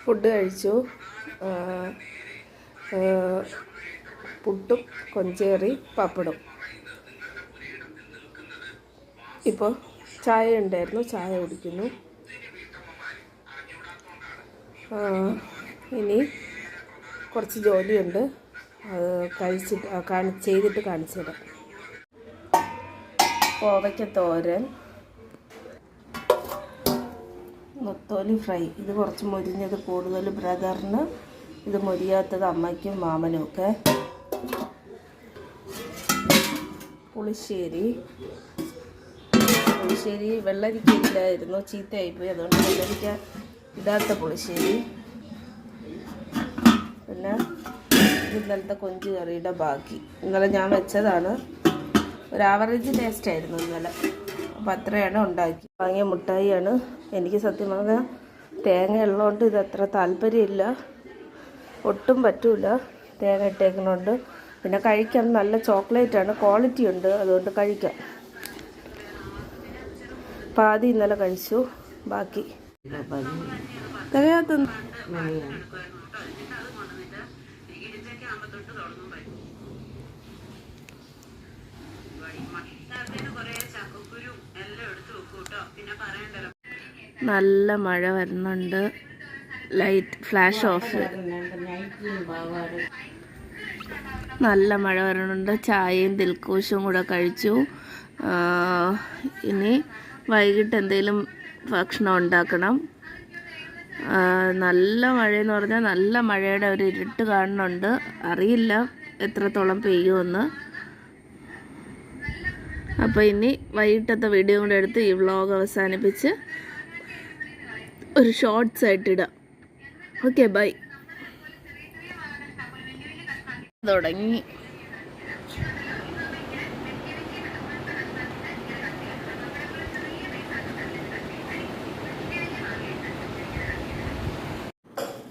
Food കഴിച്ചു. പുട്ടും കൊഞ്ചേറി പപ്പടും. ഇപ്പോൾ ചായ ഉണ്ടായിരുന്നു, ചായ കുടിക്കുന്നു. ഇനി കുറച്ച് ജോലിയുണ്ട്, അത് ചെയ്തിട്ട് കാണിച്ചു തരാം. കോവയ്ക്ക തോരൻ, നൊത്തോലി ഫ്രൈ. ഇത് കുറച്ച് മൊരിഞ്ഞത് കൂടുതൽ ബ്രദറിന്, ഇത് മൊരിയാത്തത് അമ്മയ്ക്കും മാമനും ഒക്കെ. പുളിശ്ശേരി വെള്ളരിക്ക ഇല്ലായിരുന്നു, ചീത്തയായിപ്പോയി, അതുകൊണ്ട് വെള്ളരിക്ക ഇടാത്ത പുളിശ്ശേരി. പിന്നെ ഇന്നലത്തെ കൊഞ്ച് കറിയുടെ ബാക്കി, ഇന്നലെ ഞാൻ വെച്ചതാണ്. ഒരു ആവറേജ് ടേസ്റ്റ് ആയിരുന്നു ഇന്നലെ, അപ്പം അത്രയാണ് ഉണ്ടാക്കി. വാങ്ങിയ മുട്ടായിയാണ്. എനിക്ക് സത്യം പറഞ്ഞാൽ തേങ്ങ ഉള്ളതുകൊണ്ട് ഇതത്ര താല്പര്യമില്ല, ഒട്ടും പറ്റൂല തേങ്ങ ഇട്ടേക്കുന്നതുകൊണ്ട്. പിന്നെ കഴിക്കാൻ നല്ല ചോക്ലേറ്റാണ്, ക്വാളിറ്റി ഉണ്ട്, അതുകൊണ്ട് കഴിക്കാം. പാതി ഇന്നലെ കഴിച്ചു, ബാക്കി തികയാത്ത. നല്ല മഴ വരുന്നുണ്ട്, ലൈറ്റ് ഫ്ലാഷ് ഓഫ്. നല്ല മഴ വരുന്നുണ്ട്. ചായയും ദിൽക്കൂഷും കൂടെ കഴിച്ചു. ഇനി വൈകിട്ട് എന്തെങ്കിലും ഭക്ഷണം ഉണ്ടാക്കണം. നല്ല മഴയെന്ന് പറഞ്ഞാൽ നല്ല മഴയുടെ ഒരു ഇരുട്ട് കാണുന്നുണ്ട്, അറിയില്ല എത്രത്തോളം പെയ്യുമെന്ന്. അപ്പോൾ ഇനി വൈകിട്ടത്തെ വീഡിയോ കൂടെ എടുത്ത് ഈ വ്ളോഗ് അവസാനിപ്പിച്ച് ഒരു ഷോർട്സ് ആയിട്ടിടാം. Okay, by. തുടങ്ങി.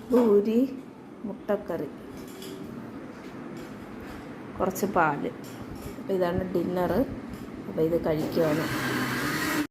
പൂരി, മുട്ടക്കറി, കുറച്ച് പാല്. അപ്പോൾ ഇതാണ് ഡിന്നറ്. അപ്പോൾ ഇത് കഴിക്കുകയാണ്.